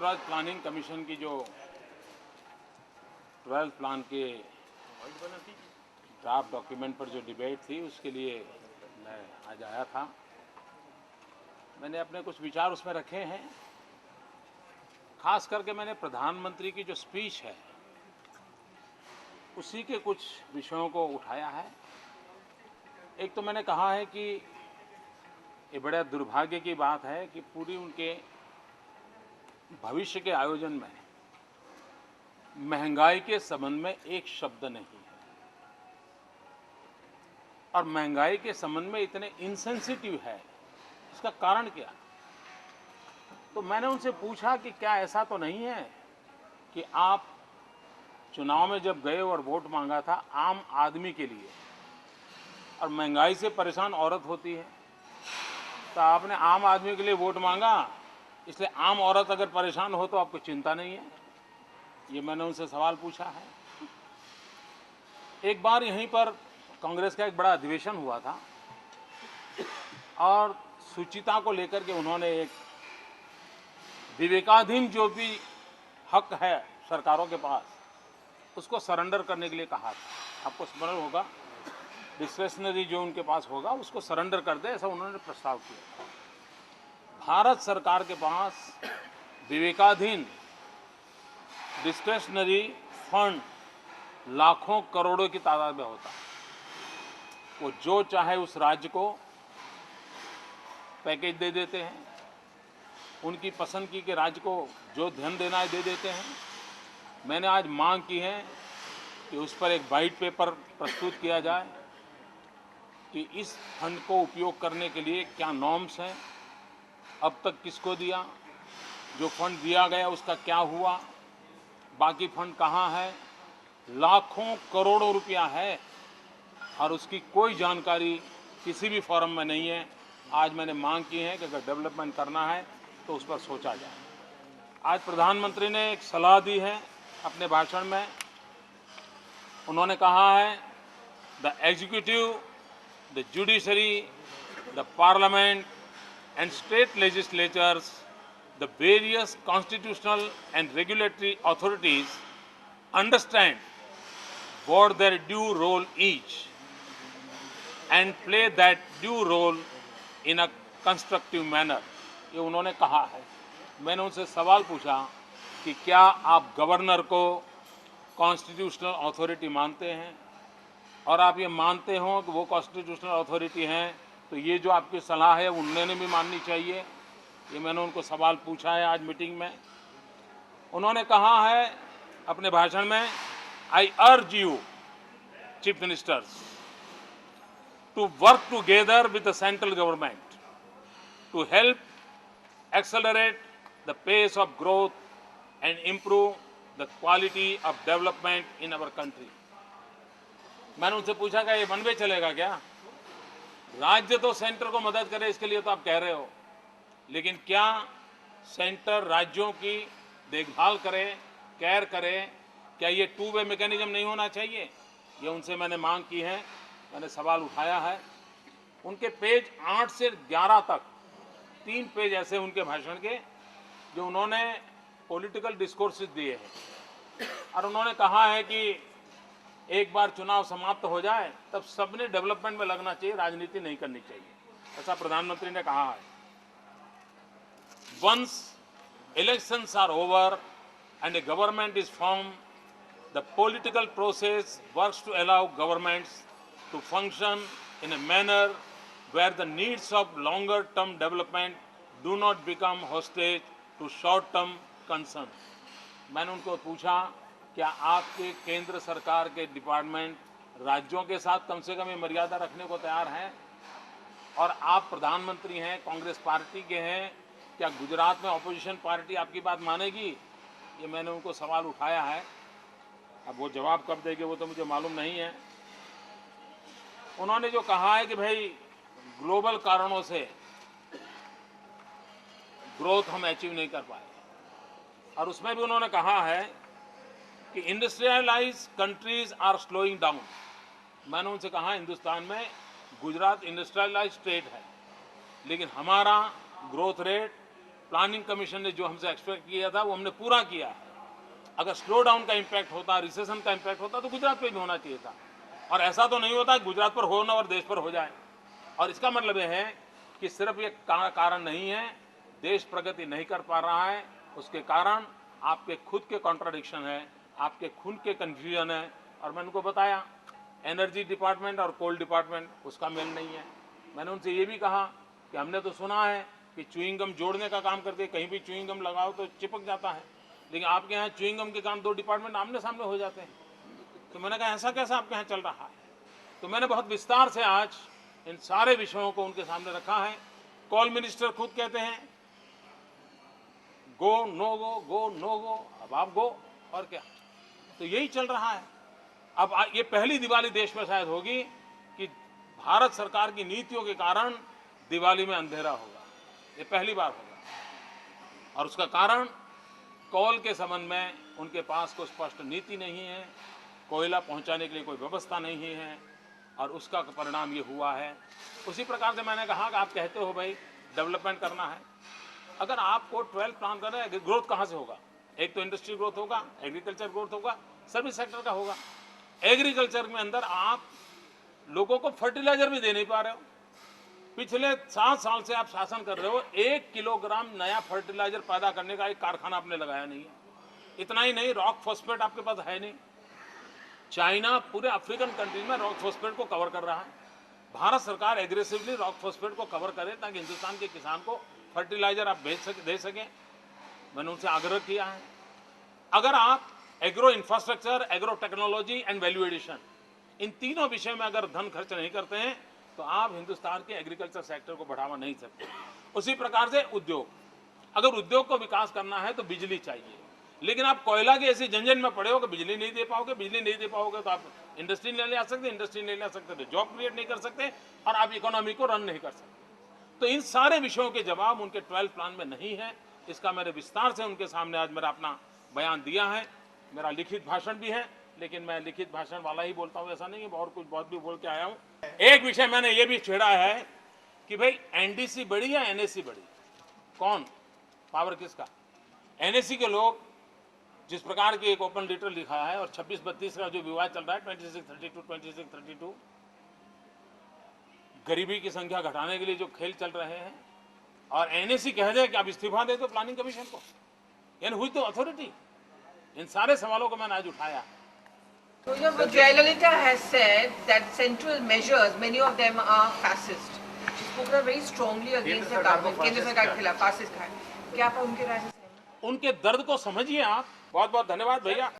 Gujarat planning commission की जो 12th plan के ड्राफ्ट डॉक्यूमेंट पर जो डिबेट थी उसके लिए मैं आज आया था। मैंने अपने कुछ विचार उसमें रखे हैं। खास करके मैंने प्रधानमंत्री की जो स्पीच है उसी के कुछ विषयों को उठाया है। एक तो मैंने कहा है कि ये बड़ा दुर्भाग्य की बात है कि पूरी उनके भविष्य के आयोजन में महंगाई के संबंध में एक शब्द नहीं है, और महंगाई के संबंध में इतने इनसेंसिटिव है, इसका कारण क्या? तो मैंने उनसे पूछा कि क्या ऐसा तो नहीं है कि आप चुनाव में जब गए और वोट मांगा था आम आदमी के लिए, और महंगाई से परेशान औरत होती है, तो आपने आम आदमी के लिए वोट मांगा, इसलिए आम औरत अगर परेशान हो तो आपको चिंता नहीं है? ये मैंने उनसे सवाल पूछा है। एक बार यहीं पर कांग्रेस का एक बड़ा अधिवेशन हुआ था और सुचिता को लेकर के उन्होंने एक विवेकाधीन जो भी हक है सरकारों के पास उसको सरेंडर करने के लिए कहा था। आपको स्मरण होगा, डिस्क्रेशनरी जो उनके पास होगा उसको सरेंडर कर दे, ऐसा उन्होंने प्रस्ताव किया। भारत सरकार के पास विवेकाधीन डिस्क्रेशनरी फंड लाखों करोड़ों की तादाद में होता है। वो जो चाहे उस राज्य को पैकेज दे देते हैं, उनकी पसंद की के राज्य को जो धन देना है दे देते हैं। मैंने आज मांग की है कि उस पर एक वाइट पेपर प्रस्तुत किया जाए कि इस फंड को उपयोग करने के लिए क्या नॉर्म्स हैं, अब तक किसको दिया, जो फंड दिया गया उसका क्या हुआ, बाकी फंड कहाँ है। लाखों करोड़ों रुपया है और उसकी कोई जानकारी किसी भी फॉरम में नहीं है। आज मैंने मांग की है कि अगर डेवलपमेंट करना है तो उस पर सोचा जाए। आज प्रधानमंत्री ने एक सलाह दी है अपने भाषण में। उन्होंने कहा है the executive, the judiciary, the parliament and state legislatures, the various constitutional and regulatory authorities understand what their due role is and play that due role in a constructive manner. ये उन्होंने कहा है। मैंने उनसे सवाल पूछा कि क्या आप गवर्नर को कॉन्स्टिट्यूशनल अथॉरिटी मानते हैं, और आप ये मानते हो कि वो कॉन्स्टिट्यूशनल अथॉरिटी हैं तो ये जो आपकी सलाह है उन्होंने भी माननी चाहिए। ये मैंने उनको सवाल पूछा है आज मीटिंग में। उन्होंने कहा है अपने भाषण में, I urge you chief ministers to work together with the central government to help accelerate the pace of growth and improve the quality of development in our country. मैंने उनसे पूछा कि ये वन वे चलेगा क्या? राज्य तो सेंटर को मदद करे इसके लिए तो आप कह रहे हो, लेकिन क्या सेंटर राज्यों की देखभाल करे, केयर करे? क्या ये टू वे मैकेनिज्म नहीं होना चाहिए? ये उनसे मैंने मांग की है, मैंने सवाल उठाया है। उनके पेज 8 से 11 तक 3 पेज ऐसे उनके भाषण के जो उन्होंने पॉलिटिकल डिस्कोर्सेस दिए हैं, और उन्होंने कहा है कि एक बार चुनाव समाप्त हो जाए तब सबने डेवलपमेंट में लगना चाहिए, राजनीति नहीं करनी चाहिए, ऐसा प्रधानमंत्री ने कहा है। Once elections are over and a government is formed, the political process works to allow governments to function in a manner where the needs of longer-term development do not become hostage to short-term concerns. मैंने उनको पूछा, क्या आपके केंद्र सरकार के department राज्यों के साथ कम से कम ये मर्यादा रखने को तैयार हैं? और आप प्रधानमंत्री हैं, कांग्रेस पार्टी के हैं, क्या गुजरात में अपोजिशन पार्टी आपकी बात मानेगी? ये मैंने उनको सवाल उठाया है। अब वो जवाब कब देंगे वो तो मुझे मालूम नहीं है। उन्होंने जो कहा है कि भाई ग्लोबल कारणों से ग्रोथ हम अचीव नहीं कर पाए, और उसमें भी उन्होंने कहा है कि industrialise countries are slowing down. मैंने उनसे कहा हिंदुस्तान में गुजरात इंडस्ट्रियलाइज स्टेट है, लेकिन हमारा ग्रोथ रेट प्लानिंग कमीशन ने जो हमसे एक्सपेक्ट किया था वो हमने पूरा किया है। अगर स्लो डाउन का इम्पैक्ट होता, रिसेशन का इम्पैक्ट होता तो गुजरात पे भी होना चाहिए था, और ऐसा तो नहीं होता गुजरात पर हो ना और देश पर हो जाए। और इसका मतलब यह है कि सिर्फ ये कारण नहीं है, देश प्रगति नहीं कर पा रहा है, उसके कारण आपके खुद के कॉन्ट्राडिक्शन है, आपके खुद के कन्फ्यूजन है। और मैंने उनको बताया, एनर्जी डिपार्टमेंट और कोल डिपार्टमेंट उसका मेल नहीं है। मैंने उनसे ये भी कहा कि हमने तो सुना है कि च्युइंग गम जोड़ने का काम करते, कहीं भी च्युइंग गम लगाओ तो चिपक जाता है, लेकिन आपके यहाँ च्युइंग गम के काम 2 डिपार्टमेंट आमने सामने हो जाते हैं। तो मैंने कहा ऐसा कैसा आपके यहाँ चल रहा है? तो मैंने बहुत विस्तार से आज इन सारे विषयों को उनके सामने रखा है। कोल मिनिस्टर खुद कहते हैं गो नो गो, गो नो गो, अब आप गो, और क्या। तो यही चल रहा है। अब ये पहली दिवाली देश में शायद होगी कि भारत सरकार की नीतियों के कारण दिवाली में अंधेरा होगा, ये पहली बार होगा। और उसका कारण कोल के संबंध में उनके पास कोई स्पष्ट नीति नहीं है, कोयला पहुंचाने के लिए कोई व्यवस्था नहीं है, और उसका परिणाम ये हुआ है। उसी प्रकार से मैंने कहा कि आप कहते हो भाई डेवलपमेंट करना है, अगर आपको 12 प्लान करना है, ग्रोथ कहाँ से होगा? एक तो इंडस्ट्री ग्रोथ होगा, एग्रीकल्चर ग्रोथ होगा, सर्विस सेक्टर का होगा। एग्रीकल्चर में अंदर आप लोगों को फर्टिलाइजर भी दे नहीं पा रहे हो। पिछले 7 साल से आप शासन कर रहे हो, 1 किलोग्राम नया फर्टिलाइजर पैदा करने का एक कारखाना आपने लगाया नहीं है। इतना ही नहीं, रॉक फॉस्फेट आपके पास है नहीं। चाइना पूरे अफ्रीकन कंट्रीज में रॉक फॉस्फेट को कवर कर रहा है। भारत सरकार एग्रेसिवली रॉक फॉस्फेट को कवर करे ताकि हिंदुस्तान के किसान को फर्टिलाइजर आप दे सकें। मैंने उनसे आग्रह किया है, अगर आप agro infrastructure, agro technology and value addition, इन तीनों विषय में अगर धन खर्च नहीं करते हैं तो आप हिंदुस्तान के एग्रीकल्चर सेक्टर को बढ़ावा नहीं सकते। उसी प्रकार से उद्योग, अगर उद्योग को विकास करना है तो बिजली चाहिए, लेकिन आप कोयला की ऐसी झंझट में पड़े हो कि बिजली नहीं दे पाओगे, बिजली नहीं दे पाओगे तो आप इंडस्ट्री नहीं ले आ सकते, इंडस्ट्री नहीं ले आ सकते तो जॉब क्रिएट नहीं कर सकते, और आप इकोनॉमी को रन नहीं कर सकते। तो इन सारे विषयों के जवाब उनके 12 प्लान में नहीं है। इसका मैंने विस्तार से उनके सामने आज मेरा अपना बयान दिया है। मेरा लिखित भाषण भी है, लेकिन मैं लिखित भाषण वाला ही बोलता हूँ, ऐसा नहीं है और कुछ बहुत भी बोल के आया हूँ। एक विषय मैंने ये भी छेड़ा है कि भाई एनडीसी बड़ी या एनएसी बड़ी, कौन पावर किसका? एनएसी के लोग जिस प्रकार की एक ओपन लेटर लिखा है, और 26-32 का जो विवाद चल रहा है, 2632 गरीबी की संख्या घटाने के लिए जो खेल चल रहे हैं, और एनएसी कह दे कि आप इस्तीफा दे दो प्लानिंग कमीशन को, यानी हुई तो अथॉरिटी। इन सारे सवालों को मैंने आज उठाया। Jayalalitha has said that central measures, many of them are fascist. She spoke very strongly against the government. केंद्र सरकार के खिलाफ फासिस्ट है। क्या आप उनके राय से सहमत हैं? उनके दर्द को समझिए आप। बहुत बहुत धन्यवाद भैया।